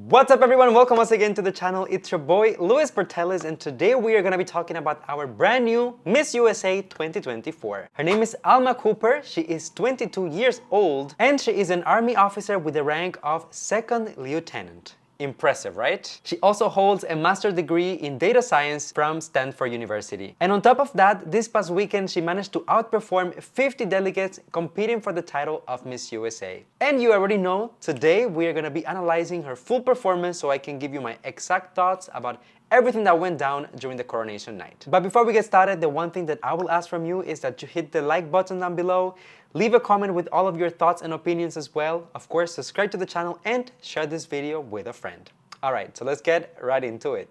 What's up everyone, welcome once again to the channel. It's your boy Luis Berteles and today we are going to be talking about our brand new Miss USA 2024. Her name is Alma Cooper, she is 22 years old and she is an army officer with the rank of second lieutenant. Impressive, right? She also holds a master's degree in data science from Stanford University. And on top of that, this past weekend she managed to outperform 50 delegates competing for the title of Miss USA. And you already know, today we are going to be analyzing her full performance so I can give you my exact thoughts about everything that went down during the coronation night. But before we get started, the one thing that I will ask from you is that you hit the like button down below, leave a comment with all of your thoughts and opinions as well. Of course, subscribe to the channel and share this video with a friend. Alright, so let's get right into it.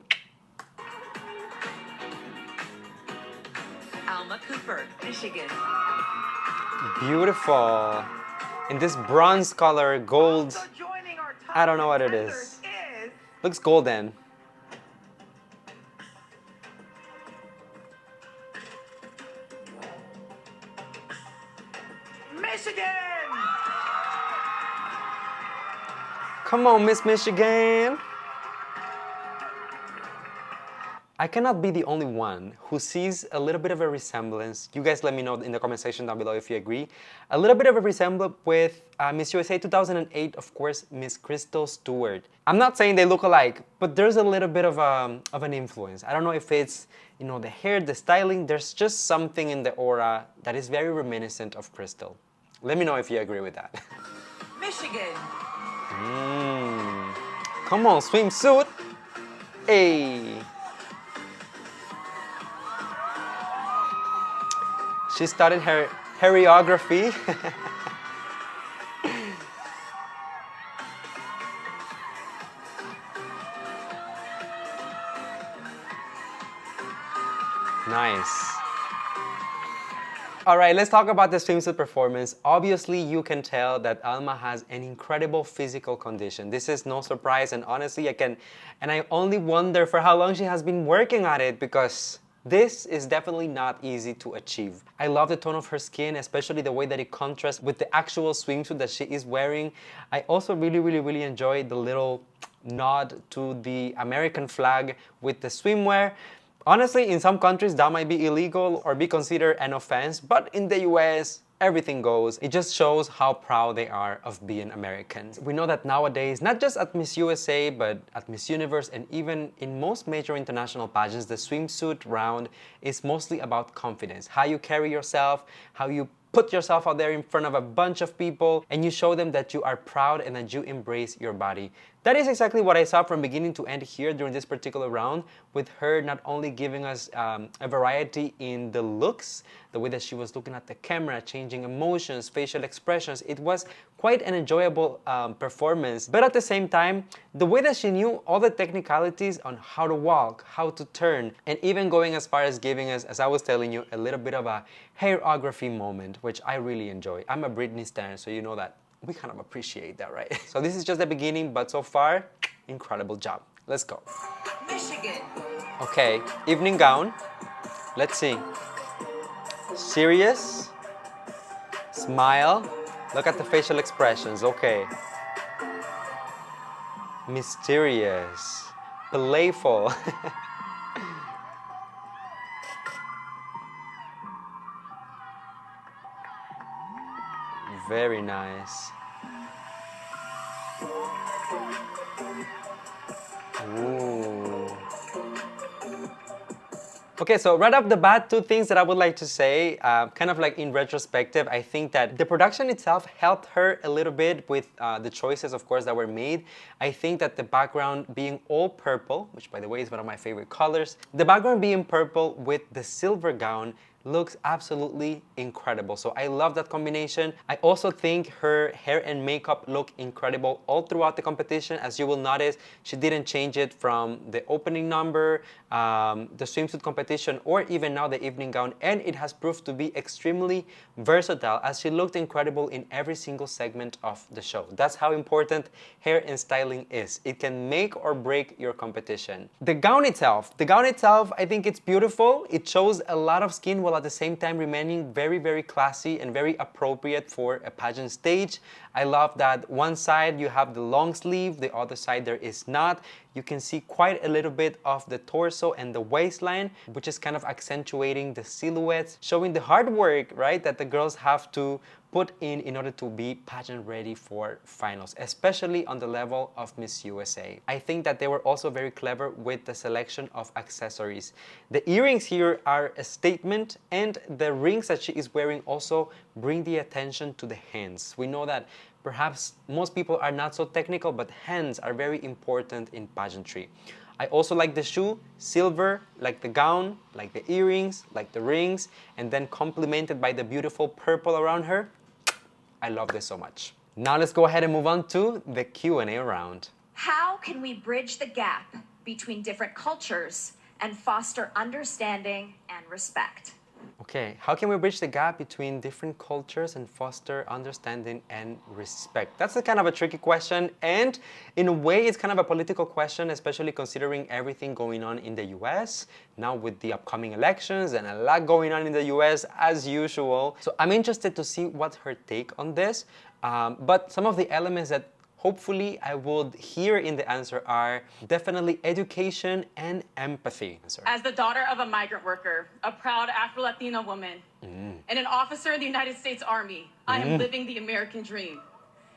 Alma Cooper, Michigan. Beautiful. In this bronze color, gold, I don't know what it is. Looks golden. Michigan! Come on, Miss Michigan! I cannot be the only one who sees a little bit of a resemblance. You guys let me know in the comment section down below if you agree. A little bit of a resemblance with Miss USA 2008, of course, Miss Crystal Stewart. I'm not saying they look alike, but there's a little bit of an influence. I don't know if it's, you know, the hair, the styling. There's just something in the aura that is very reminiscent of Crystal. Let me know if you agree with that. Michigan! Come on, swimsuit! Hey! She started her choreography. Nice. Alright, let's talk about the swimsuit performance. Obviously, you can tell that Alma has an incredible physical condition. This is no surprise, and honestly, I only wonder for how long she has been working at it, because this is definitely not easy to achieve. I love the tone of her skin, especially the way that it contrasts with the actual swimsuit that she is wearing. I also really enjoy the little nod to the American flag with the swimwear. Honestly, in some countries that might be illegal or be considered an offense, but in the US, everything goes. It just shows how proud they are of being Americans. We know that nowadays, not just at Miss USA, but at Miss Universe and even in most major international pageants, the swimsuit round is mostly about confidence. How you carry yourself, how you put yourself out there in front of a bunch of people and you show them that you are proud and that you embrace your body. That is exactly what I saw from beginning to end here during this particular round, with her not only giving us a variety in the looks, the way that she was looking at the camera, changing emotions, facial expressions. It was quite an enjoyable performance, but at the same time, the way that she knew all the technicalities on how to walk, how to turn, and even going as far as giving us, as I was telling you, a little bit of a choreography moment, which I really enjoy. I'm a Britney stan, so you know that we kind of appreciate that, right? So this is just the beginning, but so far, incredible job. Let's go. Michigan! Okay, evening gown. Let's see. Serious. Smile. Look at the facial expressions. Okay. Mysterious. Playful. Very nice. Ooh. Okay, so right off the bat, two things that I would like to say, kind of like in retrospective, I think that the production itself helped her a little bit with the choices, of course, that were made. I think that the background being all purple, which by the way is one of my favorite colors, the background being purple with the silver gown looks absolutely incredible. So I love that combination. I also think her hair and makeup look incredible all throughout the competition. As you will notice, she didn't change it from the opening number, the swimsuit competition, or even now the evening gown, and it has proved to be extremely versatile as she looked incredible in every single segment of the show. That's how important hair and styling is. It can make or break your competition. The gown itself, I think it's beautiful. It shows a lot of skin while while at the same time remaining very, very classy and very appropriate for a pageant stage. I love that one side you have the long sleeve, the other side there is not. You can see quite a little bit of the torso and the waistline, which is kind of accentuating the silhouettes, showing the hard work, right, that the girls have to put in order to be pageant ready for finals, especially on the level of Miss USA. I think that they were also very clever with the selection of accessories. The earrings here are a statement, and the rings that she is wearing also bring the attention to the hands. We know that perhaps most people are not so technical, but hands are very important in pageantry. I also like the shoe, silver, like the gown, like the earrings, like the rings, and then complemented by the beautiful purple around her. I love this so much. Now let's go ahead and move on to the Q&A round. How can we bridge the gap between different cultures and foster understanding and respect? Okay, how can we bridge the gap between different cultures and foster understanding and respect? That's a kind of a tricky question, and in a way it's kind of a political question, especially considering everything going on in the US, now with the upcoming elections and a lot going on in the US as usual. So I'm interested to see what's her take on this, but some of the elements that hopefully I would hear in the answer are definitely education and empathy. As the daughter of a migrant worker, a proud Afro-Latina woman, and an officer in the United States Army, I am living the American dream.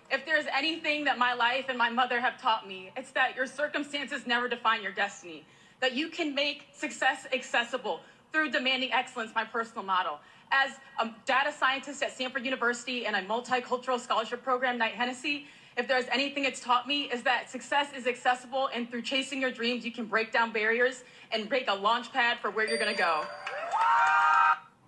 If there's anything that my life and my mother have taught me, it's that your circumstances never define your destiny, that you can make success accessible through demanding excellence, my personal model. As a data scientist at Stanford University and a multicultural scholarship program, Knight Hennessy, if there's anything it's taught me, is that success is accessible, and through chasing your dreams, you can break down barriers and make a launch pad for where you're gonna go.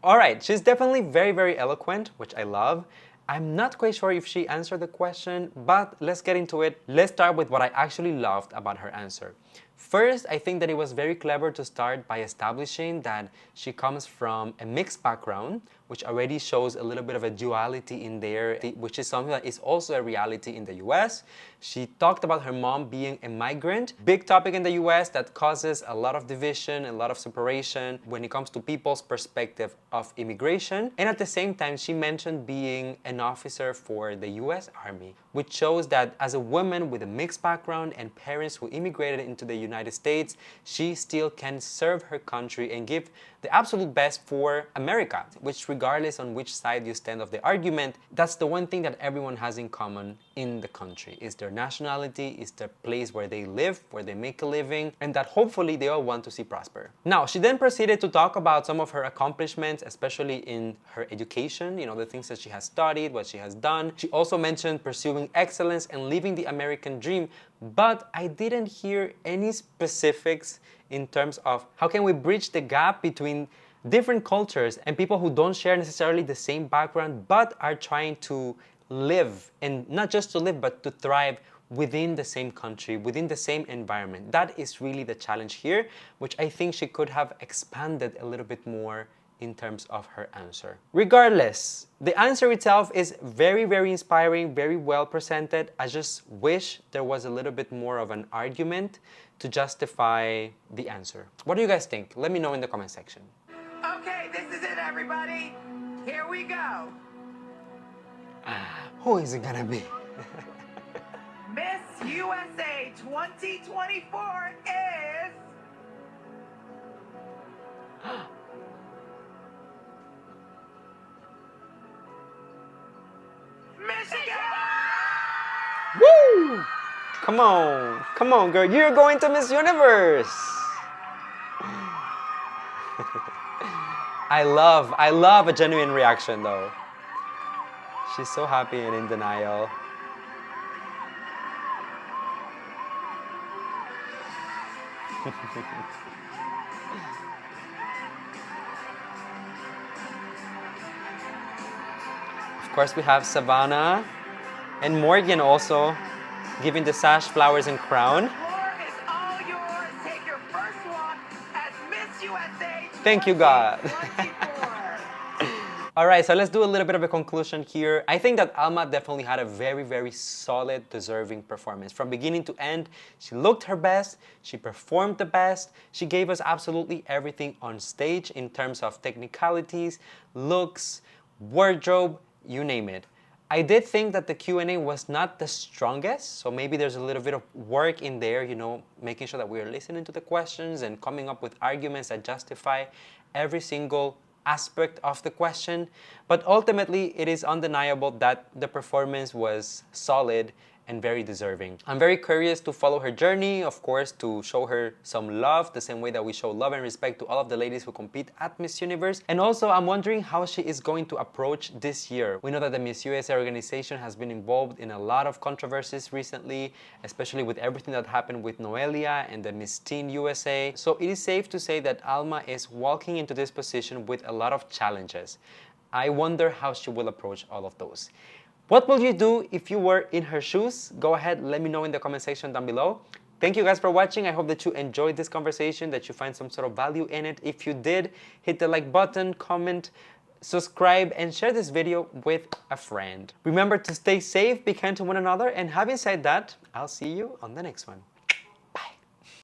All right, she's definitely very, very eloquent, which I love. I'm not quite sure if she answered the question, but let's get into it. Let's start with what I actually loved about her answer. First, I think that it was very clever to start by establishing that she comes from a mixed background, which already shows a little bit of a duality in there, which is something that is also a reality in the US. She talked about her mom being a migrant, big topic in the US that causes a lot of division, a lot of separation when it comes to people's perspective of immigration. And at the same time, she mentioned being an officer for the US Army, which shows that as a woman with a mixed background and parents who immigrated into the United States, she still can serve her country and give the absolute best for America, which regardless on which side you stand of the argument, that's the one thing that everyone has in common in the country, is their nationality, is the place where they live, where they make a living, and that hopefully they all want to see prosper. Now, she then proceeded to talk about some of her accomplishments, especially in her education, you know, the things that she has studied, what she has done. She also mentioned pursuing excellence and living the American dream, but I didn't hear any specifics in terms of how can we bridge the gap between different cultures and people who don't share necessarily the same background but are trying to live, and not just to live but to thrive within the same country, within the same environment. That is really the challenge here, which I think she could have expanded a little bit more in terms of her answer. Regardless, the answer itself is very, very inspiring, very well presented. I just wish there was a little bit more of an argument to justify the answer. What do you guys think? Let me know in the comment section. Okay, this is it, everybody. Here we go. Who is it gonna be? Miss USA 2024 is... Michigan! Woo! Come on, girl. You're going to Miss Universe. I love a genuine reaction though. She's so happy and in denial. Of course, we have Savannah and Morgan also giving the sash, flowers, and crown. The floor is all yours. Take your first walk as Miss USA Thank you, God. 2024. All right, so let's do a little bit of a conclusion here. I think that Alma definitely had a very, very solid, deserving performance. From beginning to end, she looked her best, she performed the best, she gave us absolutely everything on stage in terms of technicalities, looks, wardrobe, you name it. I did think that the Q&A was not the strongest, so maybe there's a little bit of work in there, you know, making sure that we are listening to the questions and coming up with arguments that justify every single aspect of the question. But ultimately, it is undeniable that the performance was solid and very deserving. I'm very curious to follow her journey, of course, to show her some love, the same way that we show love and respect to all of the ladies who compete at Miss Universe. And also, I'm wondering how she is going to approach this year. We know that the Miss USA organization has been involved in a lot of controversies recently, especially with everything that happened with Noelia and the Miss Teen USA. So it is safe to say that Alma is walking into this position with a lot of challenges. I wonder how she will approach all of those. What will you do if you were in her shoes? Go ahead, let me know in the comment section down below. Thank you guys for watching. I hope that you enjoyed this conversation, that you find some sort of value in it. If you did, hit the like button, comment, subscribe, and share this video with a friend. Remember to stay safe, be kind to one another, and having said that, I'll see you on the next one.